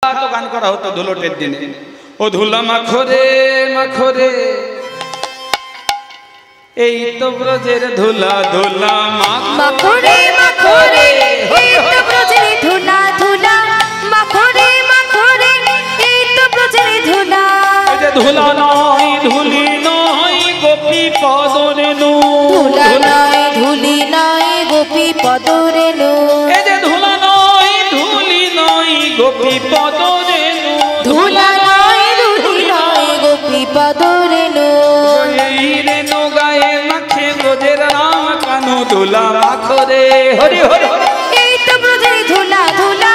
বিখ্যাত গান করা হতো ধুলোটের দিনে। ও ধুলা মাখরে মাখরে এই তো ব্রজের ধুলা ধুলা মাখরে মাখরে এই তো ব্রজের ধুলা ধুলা মাখরে মাখরে এই তো ব্রজের ধুলা। এই যে ধুলা নয় ধুলি নয় গোপী পদরেণু, ধুলা নয় ধুলি নয় গোপী পদরেণু। এই যে ধুলা নয় ধুলি নয় গোপী পদরেণু, ধুলা নয় ধুলি নয় গোপী পদরেণু। এই রেণু গায়ে মাখে ব্রজের রাম কানু ধুলা মাখরে হরি হরি। এই তো ব্রজের ধুলা ধুলা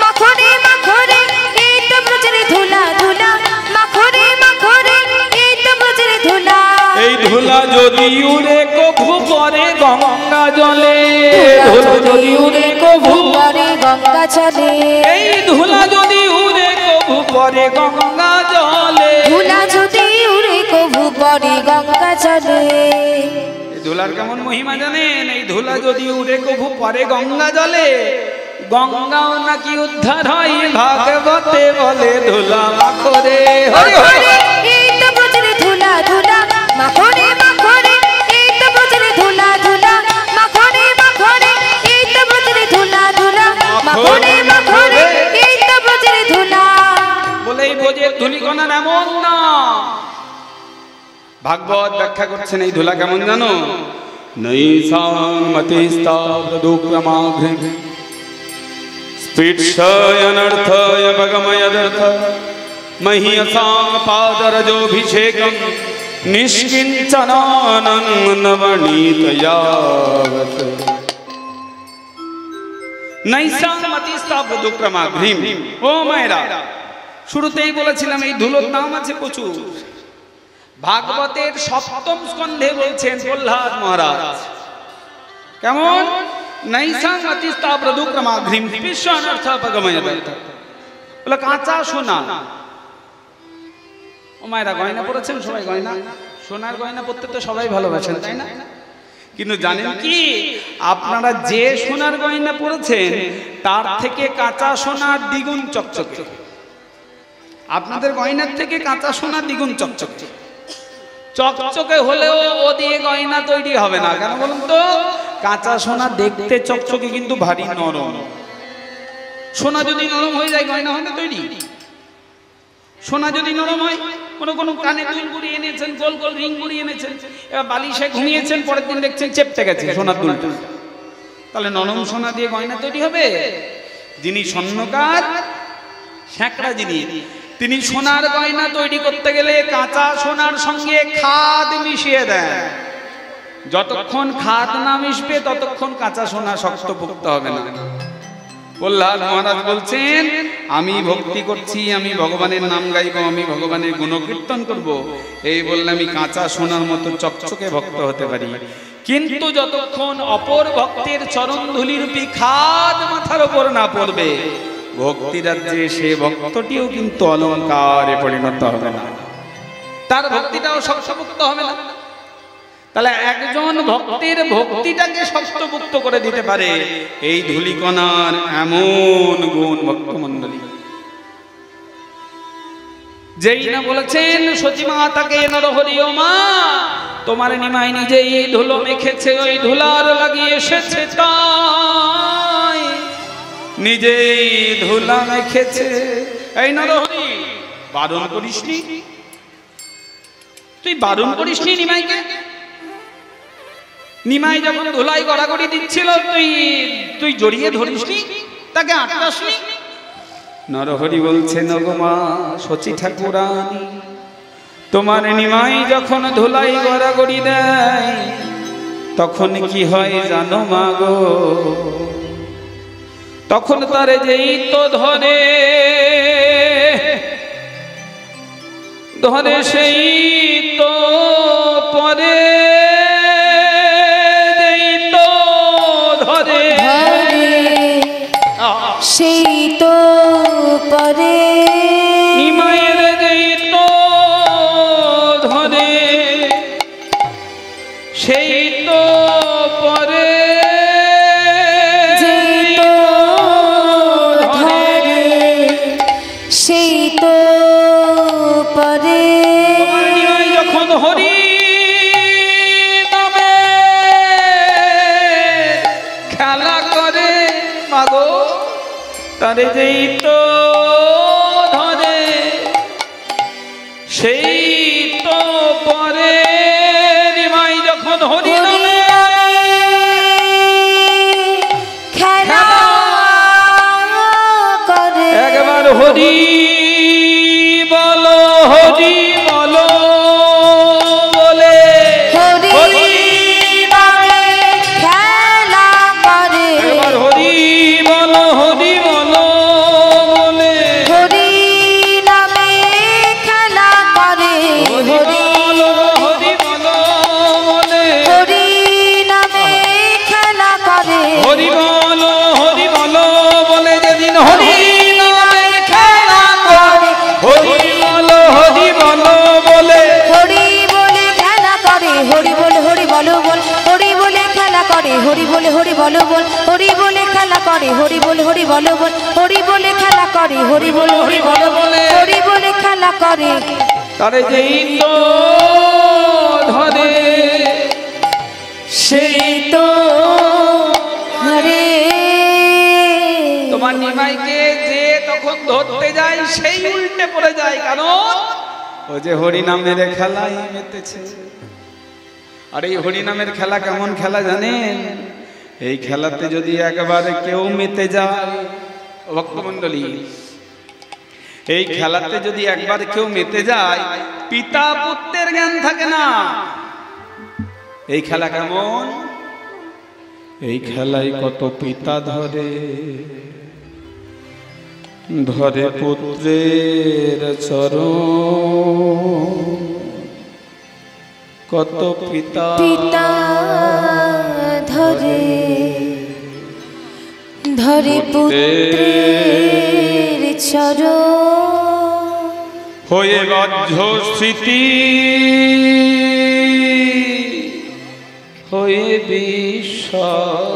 মাখরে মাখরে এই তো ব্রজের ধুলা ধুলা মাখরে মাখরে এই তো ব্রজের ধুলা। এই ধুলা যদি উড়ে কভু পরে গঙ্গা জলে, ধুলা যদি উড়ে কভু পরে গঙ্গা চলে। এই ধুলা যদি উড়ে কভু পরে গঙ্গা জলে, ধুলা যদি উড়ে কভু পরে গঙ্গা চলে। এই ধুলার কেমন মহিমা জানেন? এই ধুলা যদি উড়ে কভু পরে গঙ্গা জলে, গঙ্গাও নাকি উদ্ধার হয় ভাগবতে বলে ধুলা মাখরে হরি হরি। এই তো ব্রজের ধুলা ধুলা মাখরে মাখরে এই তো ব্রজের ধুলা ধুলা মাখরে মাখরে এই তো ব্রজের ধুলা ধুলা মাখরে মাখরে এই তো ব্রজের ধুলা। বলে এই ব্রজের ধুলিকণার এমন না। ভাগবত ব্যাখ্যা করছেন এই ধুলা কেমন জানো? নৈসামতিস্তাবদুক্রমাঘ্রে স্পৃৎশয়নর্থয় ভগময়দর্থ মহীয়সাং পাদরজোভিষেকং নিষ্কিঞ্চনানং নবনীতয়াবত। নৈসামতিস্তাবদুক্রমাঘ্রিম। ও মায়েরা, শুরুতেই বলেছিলাম এই ধুলোর নাম আছে প্রচুর। ভাগবতের সপ্তম স্কন্ধে বলছেন প্রহ্লাদ মহারাজ কেমন? নৈসাং অতিস্তাব্রদুক্রমাঘ্রিম বিশ্বনর্থ ভগময়দর্থ। বলে কাঁচা সোনা। ও মায়েরা, গয়না পড়েছেন সবাই? গয়না, সোনার গয়না পড়তে তো সবাই ভালোবাসেন, তাই না? কিন্তু জানেন কি, আপনারা যে সোনার গয়না পড়েছেন তার থেকে কাঁচা সোনার দ্বিগুণ চকচকে। আপনাদের গয়নার থেকে কাঁচা সোনা দ্বিগুণ চকচকে। চকচকে হলেও ও দিয়ে গয়না তৈরি হবে না। কেন বলুন তো? কাঁচা সোনা দেখতে চকচকে কিন্তু ভারী নরম। সোনা যদি নরম হয়ে যায় গয়না হবে তৈরি? সোনা যদি নরম হয়, কোনো কানে দুল গুড়ি এনেছেন, গোল গোল রিং গুড়ি এনেছেন, এবার বালিশে ঘুমিয়েছেন, পরের দিন দেখছেন চেপটে গেছে সোনার দুলটা, তাহলে নরম সোনা দিয়ে গয়না তৈরি হবে? যিনি স্বর্ণকার, স্যাঁকড়া যিনি, তিনি সোনার গয়না তৈরি করতে গেলে কাঁচা সোনার সঙ্গে খাদ মিশিয়ে দেন। যতক্ষণ খাদ না মিশবে ততক্ষণ কাঁচা সোনা শক্তপোক্ত হবে না। প্রহ্লাদ মহারাজ বলছেন, আমি ভক্তি করছি, আমি ভগবানের নাম গাইব, আমি ভগবানের গুণকীর্তন করব, এই বললে আমি কাঁচা সোনার মতো চকচকে ভক্ত হতে পারি। কিন্তু যতক্ষণ অপর ভক্তের চরণ ধুলিরূপী খাদ মাথার উপর না পড়বে, ভক্তি রাজ্যে সে ভক্তটিও কিন্তু অলঙ্কারে পরিণত হবে না, তার ভক্তিটাও শক্তপোক্ত হবে না। তাহলে একজন ভক্তের ভক্তিটাকে শক্তপোক্ত করে দিতে পারে এই ধূলিকণার এমন গুণ ভক্তমণ্ডলী। যেই না বলেছেন সতীমা তাকে নরহরি ও মা, তোমার নিমাই নিজেই ধুলো মেখেছে, ওই ধুলার লাগিয়ে এসেছে, তাই নিজেই ধুলা মেখেছে। এই নরহরি, বারণ করিসনি? তুই বারণ করিসনি নিমাইকে? নিমাই যখন ধুলাই গড়াগড়ি দিচ্ছিল তুই জড়িয়ে ধরিসনি, তাকে আটকাসনি? নরহরি বলছেন, ওগো মা শচী ঠাকুরানী, তোমার নিমাই যখন ধুলাই গড়াগড়ি দেয় তখন কি হয় জানো মা গো? তখন তারে যেই তো ধরে ধরে সেই তো পরে, সেই তো পরে, নিমাইয়ের যেই তো ধরে সেই তো পরে, যেই তো ধরে সেই তো পরে তোমার নিমাই যখন হরি খেলা করে মাগো তারে যেই তো ধরে সেই তো পরে নিমাই যখন হরি নামে খেলা করে একবার হরি বলো হরি বলো বলে হরি নামে খেলা করে একবার হরি বলো বলে হরি নামে খেলা করে হরি বলো বলে হরি নামে খেলা করে হরি বলো বলে যেদিন হরি নামে খেলা করে হরি বলো বলে হরি বলে খেলা করে হরি বলে হরি বলো বল হরি বলে খেলা করে হরি বলে হরি বলো বল হরি বলে খেলা করে হরি বলে হরি বলো বল হরি বলে খেলা করে হরি বলে হরি বলো বল হরি বলে খেলা করে তারে যেই তো ধরে সেই তো হরে তোমার নিমাইকে যে তখন ধরতে যায় সেই উল্টে পড়ে যায় কারণ ও যে হরি নামের খেলাই মেতেছে। আর এই হরি নামের খেলা কেমন খেলা জানেন? এই খেলাতে যদি একবারে কেউ মেতে যায় ভক্তমণ্ডলী, এই খেলাতে যদি একবার কেউ মেতে যায় পিতা পুত্রের জ্ঞান থাকে না। এই খেলা কেমন? এই খেলায় কত পিতা ধরে ধরে পুত্রের চরণ, কত পিতা পিতা ধরে ধরে পুত্রের চরণ হয়ে বজ্র স্মৃতি হয়ে বিসর্জন,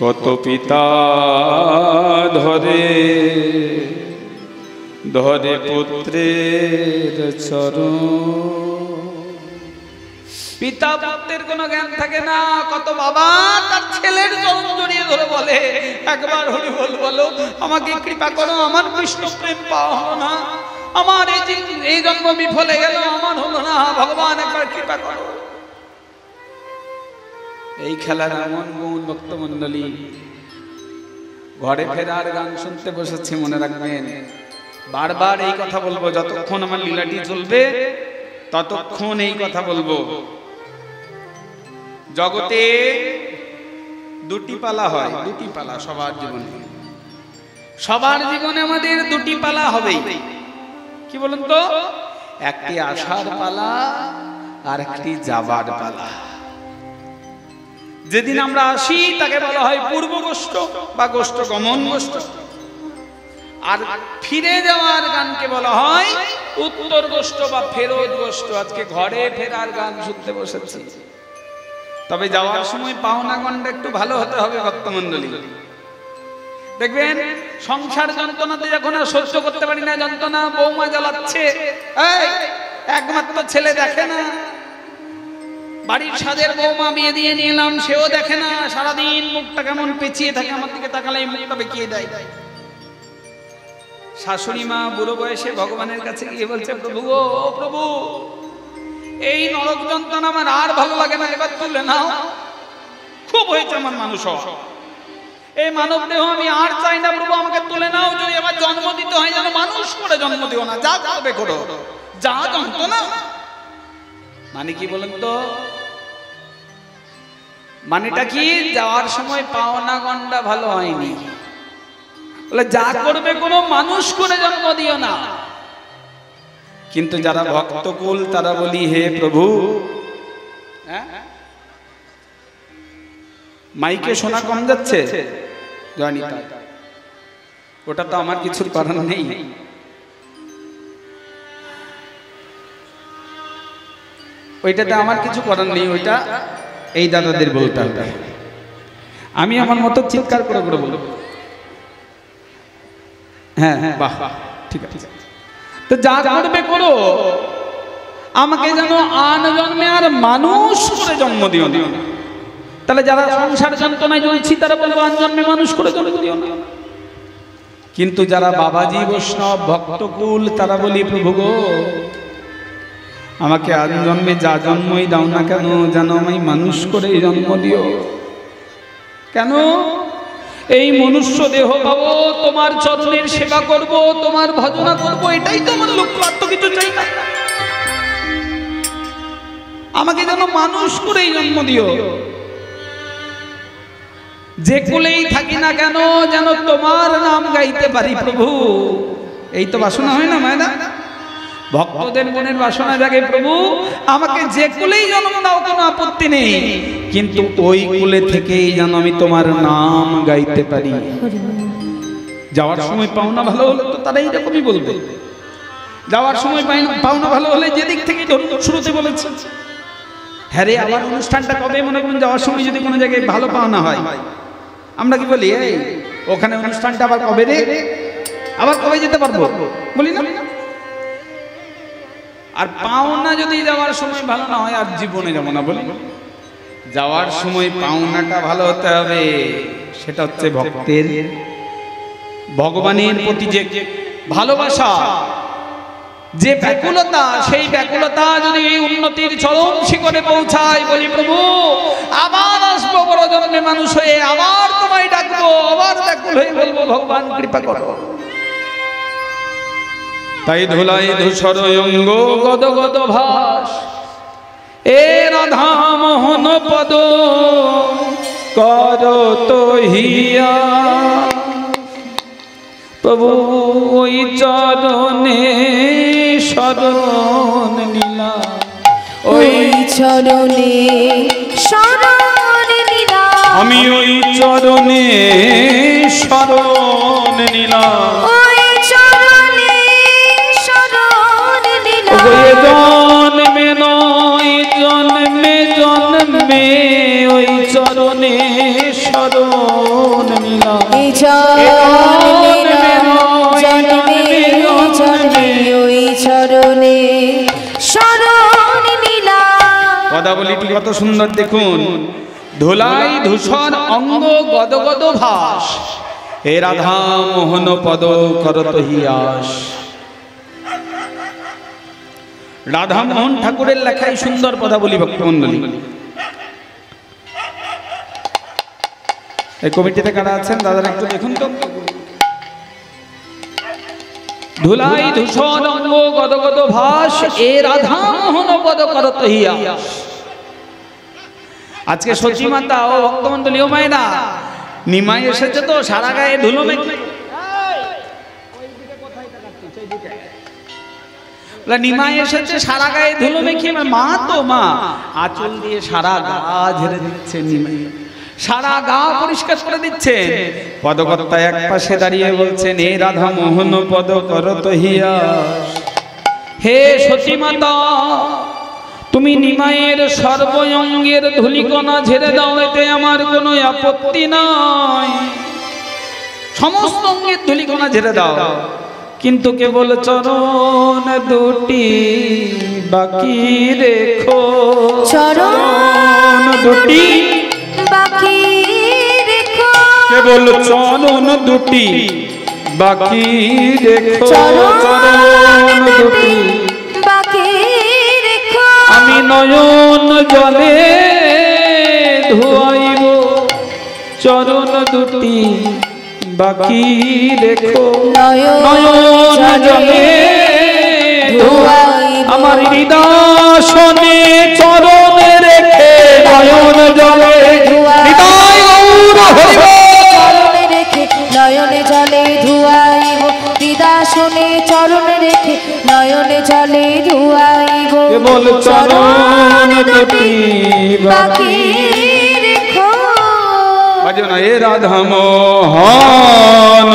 কত পিতা ধরে ধরে পুত্রের চরণ। পিতা পুত্রের কোনো জ্ঞান থাকে না। কত বাবা তার ছেলের চরণ জড়িয়ে ধরে বলে একবার হরি বল বলো, আমাকে কৃপা করো, আমার কৃষ্ণ প্রেম পাওয়া হলো না, আমার এই জন্ম বিফলে গেল, আমার হলো না, ভগবান একবার কৃপা করো। এই খেলার এমন গুণ ভক্তমণ্ডলী। ঘরে ফেরার গান শুনতে বসেছি, মনে রাখবেন বারবার এই কথা বলবো, যতক্ষণ আমার লীলাটি চলবে ততক্ষণ এই কথা বলবো। জগতে দুটি পালা হয়, দুটি পালা সবার জীবনে, সবার জীবনে আমাদের দুটি পালা হবেই। কি বলুন তো? একটি আসার পালা আর একটি যাবার পালা। যেদিন আমরা আসি তাকে বলা হয় পূর্ব গোষ্ঠ বা গোষ্ঠ গমন গোষ্ঠ, আর ফিরে যাওয়ার গানকে বলা হয় উত্তর গোষ্ঠ বা ফেরত গোষ্ঠ। আজকে ঘরে ফেরার গান শুনতে বসেছি, তবে যাওয়ার সময় পাওনা গন্ডা একটু ভালো হতে হবে ভক্তমণ্ডলী। দেখবেন সংসার যন্ত্রণাতে যখন আর সহ্য করতে পারি না, যন্ত্রণা বৌমা জ্বালাচ্ছে, একমাত্র ছেলে দেখে না, বাড়ির সাদের বৌমা বিয়ে দিয়ে নিয়ে এলাম, সেও দেখে না, সারাদিন মুখটা কেমন পেঁচিয়ে থাকে, আমার দিকে তাকালে মুখটা বেঁকিয়ে দেয়। শাশুড়ি মা বুড়ো বয়সে ভগবানের কাছে গিয়ে বলছে, প্রভু গো প্রভু, এই নরক যন্ত্রণা আমার আর ভালো লাগে না, এবার তুলে নাও, খুব হয়েছে আমার মানুষ, এই মানব দেহ আমি আর চাই না প্রভু, আমাকে তুলে নাও, যদি এবার জন্ম দিতে হয় যেন মানুষ করে জন্ম দিও না, যা করবে করো, যা যন্ত্রণা। মানে কি বলেন তো? মানেটা কি? যাওয়ার সময় পাওনা গন্ডা ভালো হয়নি, বলে যা করবে কোনো মানুষ করে জন্ম দিও না। কিন্তু যারা ভক্তকুল তারা বলি, হে প্রভু, মাইকে শোনা কম যাচ্ছে, জানি তাই, ওটা তো আমার কিছুর করার নেই। ওইটাতে আমার কিছু করার নেই, ওইটা এই দাদাদের বলতে হবে। আমি আমার মতো চিৎকার করে করে বলবো। হ্যাঁ হ্যাঁ, বাহ, ঠিক আছে। তো যা করবে করো, আমাকে যেন আন জন্মে আর মানুষ করে জন্ম দিও না। তাহলে যারা সংসার যন্ত্রণায় জ্বলছি তারা বলবো আন জন্মে মানুষ করে জন্ম দিও না। কিন্তু যারা বাবাজি বৈষ্ণব ভক্তকুল তারা বলি, প্রভু গো, আমাকে আন জন্মে যা জন্মই দাও না কেন, যেন আমি মানুষ করে জন্ম দিও। কেন? এই মনুষ্য দেহ পাবো, তোমার চরণের সেবা করব, তোমার ভজনা করব, এটাই তো আমার লক্ষ্য, আর তো কিছু চাই না। আমাকে যেন মানুষ করেই জন্ম দিও। যে কুলেই থাকি না কেন যেন তোমার নাম গাইতে পারি প্রভু। এই তো বাসনা হয় না মায়না? ভক্তদের মনের বাসনা জাগে, প্রভু আমাকে যে কুলেই জন্ম দাও কোনো আপত্তি নেই, কিন্তু ওই কুলে থেকেই যেন আমি তোমার নাম গাইতে পারি। যাওয়ার সময় পাওনা ভালো হলে তো তারা এইরকমই বলবে। যাওয়ার সময় পাওনা ভালো হলে যেদিক থেকে শুরুতে বলেছে, হ্যাঁ রে আবার অনুষ্ঠানটা কবে, মনে করুন যাওয়ার সময় যদি কোনো জায়গায় ভালো পাওনা হয়, আমরা কি বলি এই ওখানে অনুষ্ঠানটা আবার কবে রে, আবার কবে যেতে পারবো, বলি না? আর পাওনা যদি যাওয়ার সময় ভালো না হয় আর জীবনে যাবো না, বলি। যাওয়ার সময় পাওনাটা ভালো হতে হবে, সেটা হচ্ছে ভক্তের ভগবানের প্রতি যে ভালোবাসা, যে ব্যাকুলতা, সেই ব্যাকুলতা যদি এই উন্নতির চরম শিখরে পৌঁছায়, বলি প্রভু আবার আসবো বড় জন্মে মানুষ হয়ে, আবার তোমায় ডাকবো, আবার ব্যাকুল হয়ে বলবো ভগবান কৃপা করো। তাই ধুলাই ধূসর অঙ্গ গদ গদ ভাস, এ রাধা মোহন পদ কর তো হিয়া। প্রভু ওই চরণে শরণ নিলা, ওই চরণে শরণ নিলা, আমি ওই চরণে শরণ নিলাম, ওই চরণে শরণ নিলা। জন্মে নয় জন্মে জন্মে ওই চরণে শরণ নিলাম, এই জন্মে জন্মে জন্মে ওই চরণে শরণ নিলা। পদাবলীটি কত সুন্দর দেখুন। ধুলাই ধূসর অঙ্গ গদ গদ ভাস, হে রাধা মোহন পদ করত হিয়াস। রাধা মোহন ঠাকুরের লেখাই সুন্দর পদাবলী ভক্তমণ্ডলী। এই কমিটিতে কারা আছেন দাদারা একটু দেখুন তো। ধুলাই ধূসর অঙ্গ গদ গদ ভাস, এ রাধা মোহন পদ করত হিয়াস। আজকে সচী মাতা ও ভক্তমণ্ডলী ও মায়েরা, নিমাই এসেছে তো সারা গায়ে ধুলো মেখে, নিমাই এসেছে সারা গায়ে ধুলো মেখে, মা তো মা আঁচল দিয়ে সারা গা ঝেড়ে দিচ্ছে, নিমাই সারা গা পরিষ্কার করে দিচ্ছেন। পদকর্তা এক পাশে দাঁড়িয়ে বলছেন, হে রাধা মোহন পদ করত হিয়াস। হে সতী মাতা, তুমি নিমাইয়ের সর্বঙ্গের ধূলিকণা ঝেড়ে দাও, এতে আমার কোনো আপত্তি নাই। সমস্ত অঙ্গের ধূলিকণা ঝেড়ে দাও, কিন্তু কেবল চরণ দুটি বাকি রেখো, চরণ দুটি বাকি রেখো, কেবল চরণ দুটি বাকি রেখো, চরণ দুটি বাকি রেখো। আমি নয়ন জলে ধোয়াইব, চরণ দুটি বাকি রেখো, নয়ন জলে ধোয়াইব। আমার হৃদয় চরণে রেখে নয়ন জলে, হৃদয় গৌর হইব, চরণে রেখে নয়নে জলে ধুয়াইব, হৃদয় চরণে রেখে নয়নে জলে ধুয়াইব, কেবল চরণ দুটি বাকি রেখো। বাজনা এ রাধা মোহন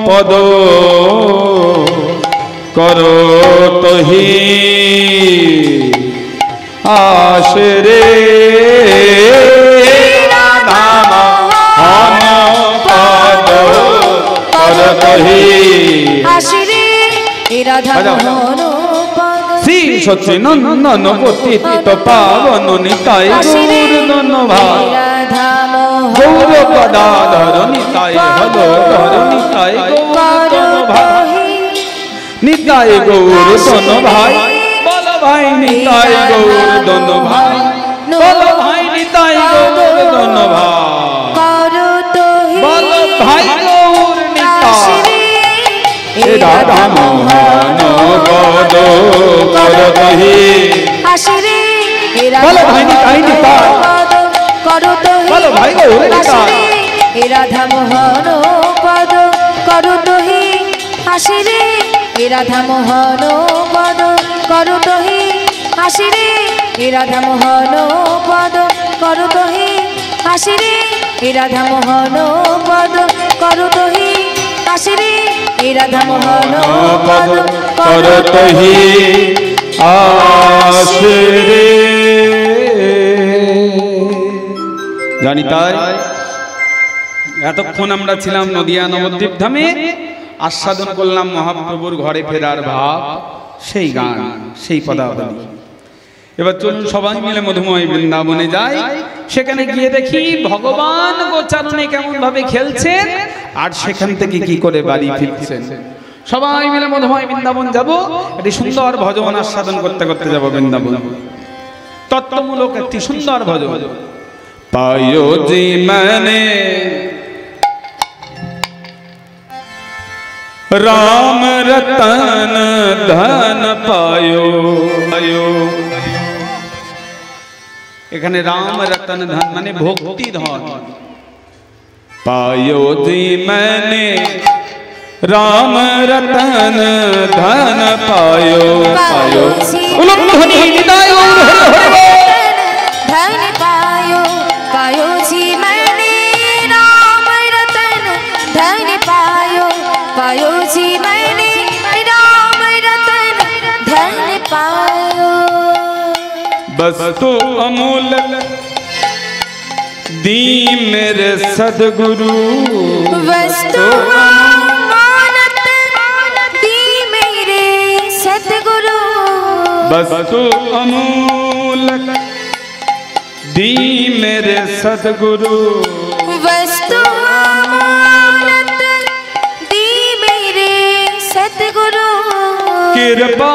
পদ করত হিয়াস রে, রাধা মোহন পদ করত করতহি আসিরে এ রাধা মোহন পদ শ্রী সচ্চিদানন্দ পতিত পাবন নিতাই গৌরধন ভাই রাধা মোহন গৌর পদাধর নিতাই হলো ধর নিতাই গৌরধন ভাই নিতাই গৌরধন ভাই বল ভাই নিতাই গৌরধন ভাই বল ভাই নিতাই গৌরধন ভাই করতহি বল ভাই গৌর নিতাই এ রাধা মোহন পদ করতহি আসিরে এ বল ভাই নিতাই নিতাই করতহি বল ভাই গৌর নিতাই এ রাধা মোহন পদ করতহি আসিরে এ রাধা মোহন পদ করতহি আসিরে এ রাধা মোহন পদ করতহি আসিরে এ রাধা মোহন পদ করতহি আসিরে এ রাধা মোহন পদ করতহি আসিরে জানি তাই এতক্ষণ আমরা ছিলাম নদিয়া নবদ্বীপ ধামে, আস্বাদন করলাম মহাপ্রভুর ঘরে ফেরার ভাব, সেই গান, সেই পদাবলী। এবার চলুন সবাই মিলে মধুময় বৃন্দাবনে যাই, সেখানে গিয়ে দেখি ভগবান গোচারণে কেমন ভাবে খেলছেন আর সেখান থেকে কি করে বাড়ি ফিরছেন। সবাই মিলে মধুময় বৃন্দাবন যাব, একটি সুন্দর ভজন আস্বাদন করতে করতে যাব বৃন্দাবন। তত্ত্বমূলক একটি সুন্দর ভজন। পায়ো জি মানে राम रतन धन पायो पायो। এখানে রাম রতন ধন মানে ভক্তি ধন। पायो जी मैंने राम रतन धन पायो पायो उलुध्वनि निदायो धन पायो पायो जी मैंने राम रतन धन पायो पायो जी मैंने राम रतन धन पायो। वस्तु अमूल दी मेरे सदगुरु वस्तु अमानत दी मेरे सतगुरु वस्तु अमूल दी मेरे सदगुरु वस्तु अमानत दी मेरे सतगुरु कृपा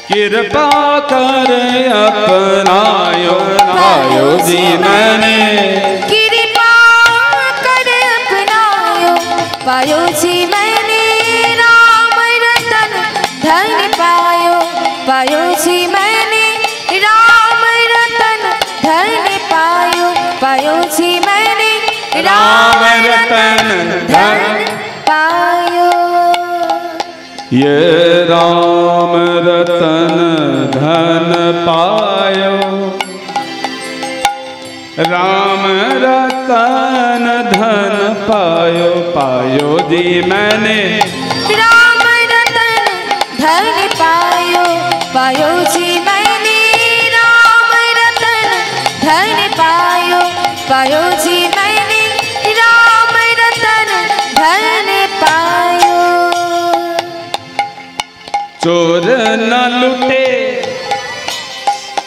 कृपा कर अपनायो पायो जी मैंने कृपा कर अपनायो पायो जी मैंने राम रतन धन पायो पायो जी मैंने राम रतन धन पायो पायो जी मैंने राम रतन धन पायो। ये राम रतन धन पायो राम रतन धन पायो पायो जी मैंने राम रतन धन पायो पायो जी मैंने राम रतन धन पायो पायो जी मैंने राम रतन धन पायो। चोर न लुटे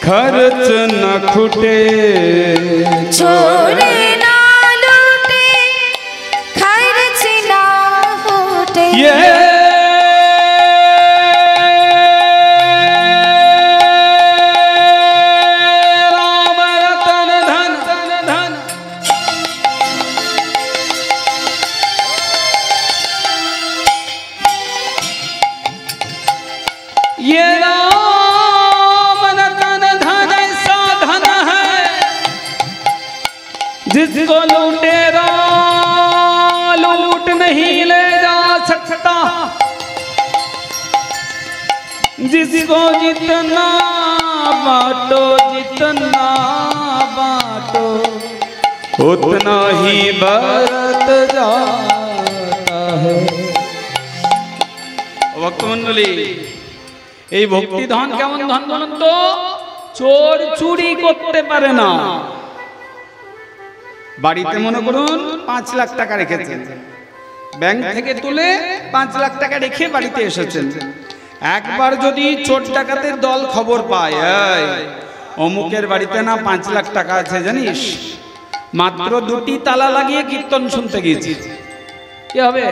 खर्च न खुटे चोर ना लूटे खर्च ना फूटे ये राम रतन धन धन ये राम रतन धन ऐसा धन है जिसको लुटेरा लूट नहीं ले जा सकता, जिसको जितना बांटो जितना बांटो उतना ही बढ़त जाता है। ভক্তমণ্ডলী, এই ভক্তি ধন কেমন ধন বলুন তো? চোর চুরি করতে পারে না, বাড়িতে মনে করুন 5 লাখ টাকা রেখেছেন, ব্যাংক থেকে তুলে 5 লাখ টাকা রেখে বাড়িতে এসেছেন। একবার যদি চোর ডাকাতের দল খবর পায়, অমুকের বাড়িতে না 5 লাখ টাকা আছে জানিস, মাত্র 2টি তালা লাগিয়ে কীর্তন শুনতে গিয়েছি, কি হবে?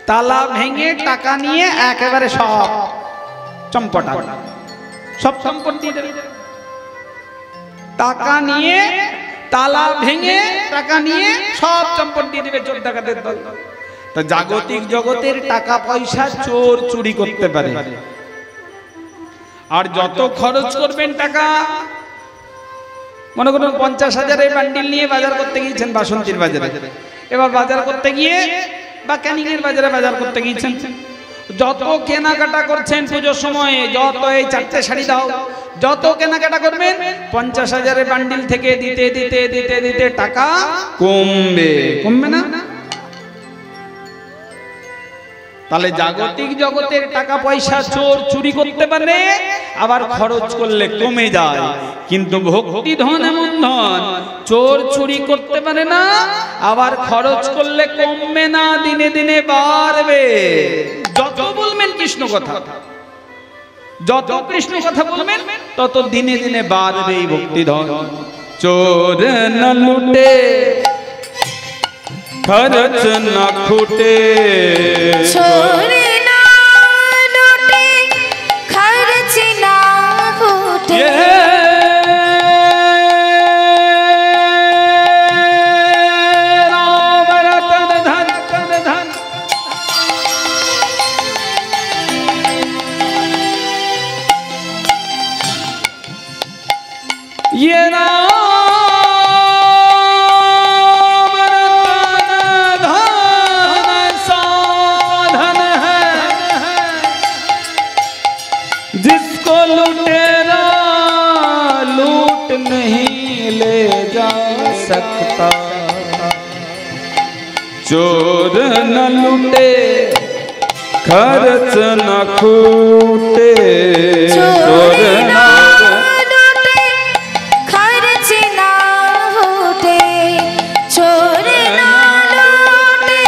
তালা ভেঙে টাকা নিয়ে একেবারে সব চম্পটা, সব সম্পত্তি টাকা নিয়ে, তালা ভেঙে টাকা নিয়ে সব সম্পত্তি দেবে চোর ডাকাতের দল। তা জাগতিক জগতের টাকা পয়সা চোর চুরি করতে পারে, আর যত খরচ করবেন টাকা, মনে করুন 50,000 বান্ডিল নিয়ে বাজার করতে গিয়েছেন বাসন্তীর বাজারে, এবার বাজার করতে গিয়ে বা ক্যানিংয়ের বাজারে বাজার করতে গিয়েছেন, যত কেনাকাটা করছেন পুজোর সময়ে, যত এই 4টে শাড়ি দাও, যত কেনাকাটা করবেন 50,000 বান্ডিল থেকে দিতে দিতে দিতে দিতে টাকা কমবে, কমবে না? তাহলে জাগতিক জগতের টাকা পয়সা চোর চুরি করতে পারে, আবার খরচ করলে কমে যায়, কিন্তু ভক্তি ধন এমন ধন চোর চুরি করতে পারে না, আবার খরচ করলে কমবে না, দিনে দিনে বাড়বে। যত বলবেন কৃষ্ণ কথা, যত কৃষ্ণ কথা বলবেন তত দিনে দিনে বাড়বে এই ভক্তি ধন। চোর না লুটে খরচ না খুটে, চোর না লুটে খরচ না খুটে, রাম রতন ধন ধন ধন, ये जिसको लुटेरा लूट नहीं ले जा सकता, चोर न लूटे खर्च न खूटे, चोर ना लूटे खर्च ना खूटे, चोर ना लूटे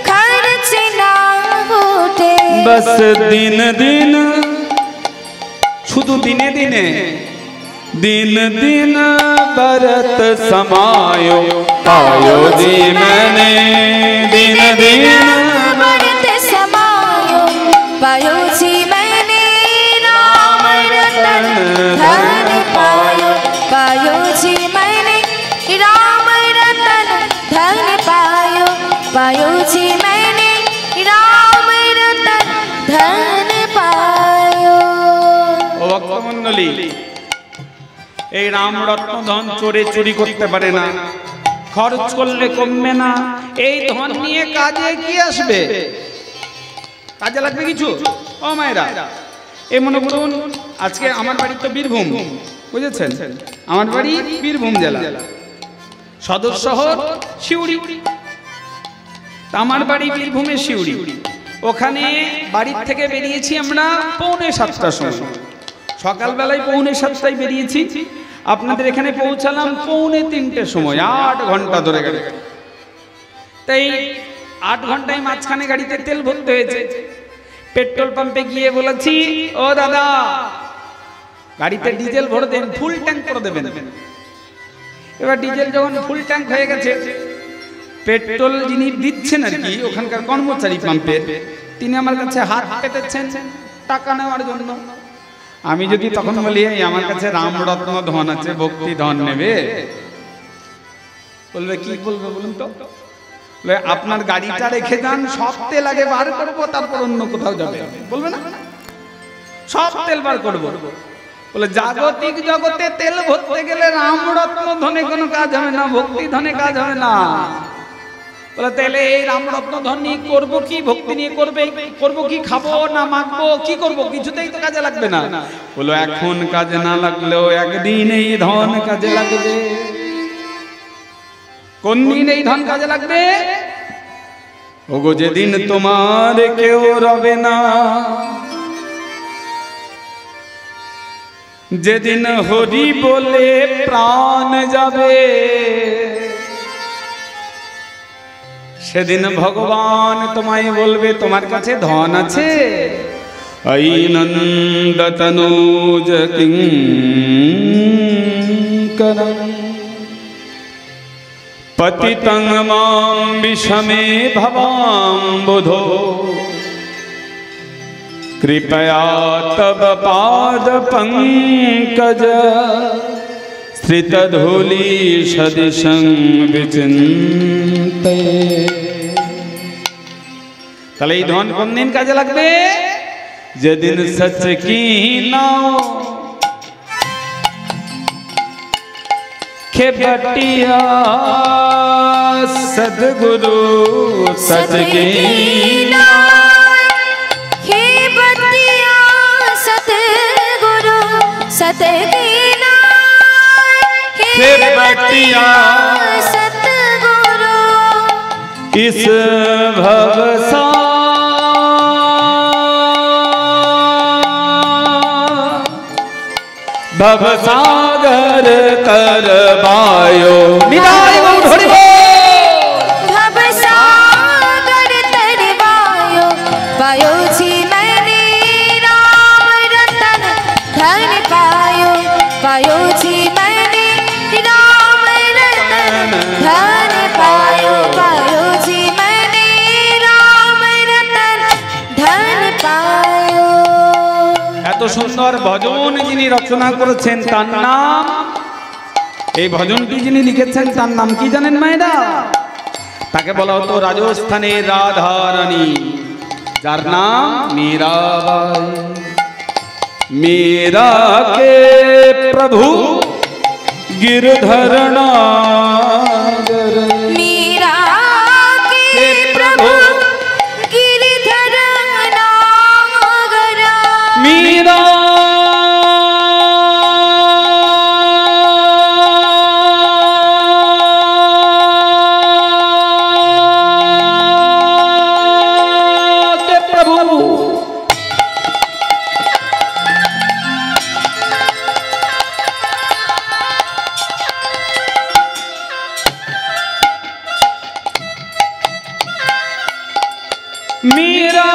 खर्च ना खूटे। बस दिन दिन शुद्ध दिने दिने दिन दिन बरत समायो पायो जी मैंने, दिन दिन बरत समायो पायो जी मैंने, राम रतन धन पायो पायो जी मैंने, राम रतन धन पायो पायो जी मैंने, राम रतन धन पायो। ও ভক্তমণ্ডলী, এই রাম রত্ন ধন চোরে চুরি করতে পারে না, খরচ করলে কমবে না, এই ধন নিয়ে কাজে কি আসবে? কাজে লাগবে কিছু? ও মায়েরা, এই মনে করুন আজকে আমার বাড়ি তো বীরভূম, বুঝেছেন? আমার বাড়ি বীরভূম জেলা, সদর শহর সিউড়ি। আমার বাড়ি বীরভূমের সিউড়ি, ওখানে বাড়ির থেকে বেরিয়েছি আমরা 6:45টার সময়, সকালবেলায় 6:45টায় বেরিয়েছি, আপনাদের এখানে পৌঁছালাম 2:45টার সময়, 8 ঘন্টা ধরে গাড়ি। তাই 8 ঘন্টায় মাঝখানে গাড়িতে তেল ভরতে হয়েছে। পেট্রোল পাম্পে গিয়ে বলেছি, ও দাদা গাড়িতে ডিজেল ভরে দেন, ফুল ট্যাঙ্ক করে দেবেন। এবার ডিজেল যখন ফুল ট্যাঙ্ক হয়ে গেছে, পেট্রোল যিনি দিচ্ছেন আর কি ওখানকার কর্মচারী পাম্পের, তিনি আমার কাছে হাত পেতেছেন টাকা নেওয়ার জন্য। আমি যদি তখন বলি আমার কাছে রামরত্ন ধন আছে, ভক্তি ধন নেবে, বলবে কি বলবে বলুন তো? আপনার গাড়িটা রেখে যান, সব তেল আগে বার করবো, তারপর অন্য কোথাও যাবে, বলবে না? সব তেল বার করবো। বলে জাগতিক জগতে তেল ভরতে গেলে রামরত্ন ধনে কোনো কাজ হবে না, ভক্তি ধনে কাজ হবে না। বলে তাহলে এই রামরত্ন ধন নিয়ে করবো কি? ভক্তি নিয়ে করবো কি? খাবো না মাখবো, কি করবো? কিছুতেই তো কাজে লাগবে না। বলো এখন কাজে না লাগলেও একদিন এই ধন কাজে লাগবে। কোন দিন এই ধন কাজে লাগবে? ওগো যেদিন তোমার কেউ রবে না, যেদিন হরি বলে প্রাণ যাবে, সেদিন ভগবান তোমায় বলবে তোমার কাছে ধন আছে? ঐনন্দতনুজ কিঙ্করং পতিতং মাম বিষমে ভবাম্বুধো कृपया तब पाद पंकज श्रितधूलि सदिशं विचिन्ते। তাহলে এই ধন কোন দিন কাজে লাগবে? যেদিন সচ কি নাও खेबटिया सद्गुरु सच की खेबटिया सतगुरु इस भवसा भवसागर तरवायो मिलाए वो ढोलियो भवसागर तरवायो पायो जी मैंने राम रतन धन पायो पायो जी मैंने राम रतन धन पायो पायो जी मैंने राम रतन धन पायो। এত সুন্দর ভজন যিনি রচনা করেছেন তার নাম, এই ভজনটি যিনি লিখেছেন তার নাম কি জানেন মায়েরা? তাকে বলা হতো রাজস্থানের রাধা রানী, যার নাম মীরাবাই। मीरा के प्रभु गिरधर नागर, मीरा के प्रभु गिरधर नागर, मीरा के प्रभु मीरा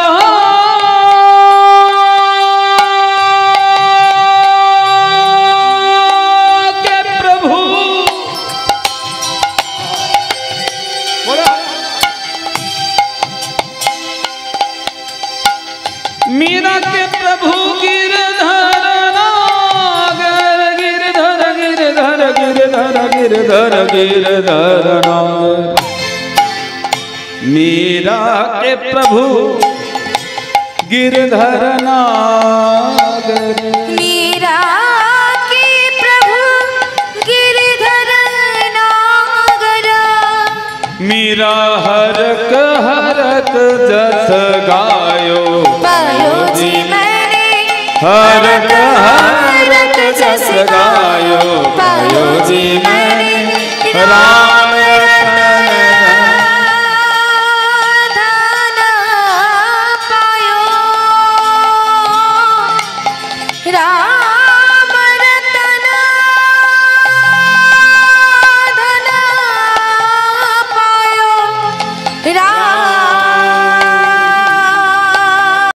के प्रभु बोला, मीरा के प्रभु गिरधर नागर, गिरधर गिरधर गिरधर गिरधर गिरधर नागर। मीरा के प्रभु गिरधर नागर, मीरा के प्रभु गिरधर नागर, मीरा हरक हरक जस गायो पायो जी मैंने हरक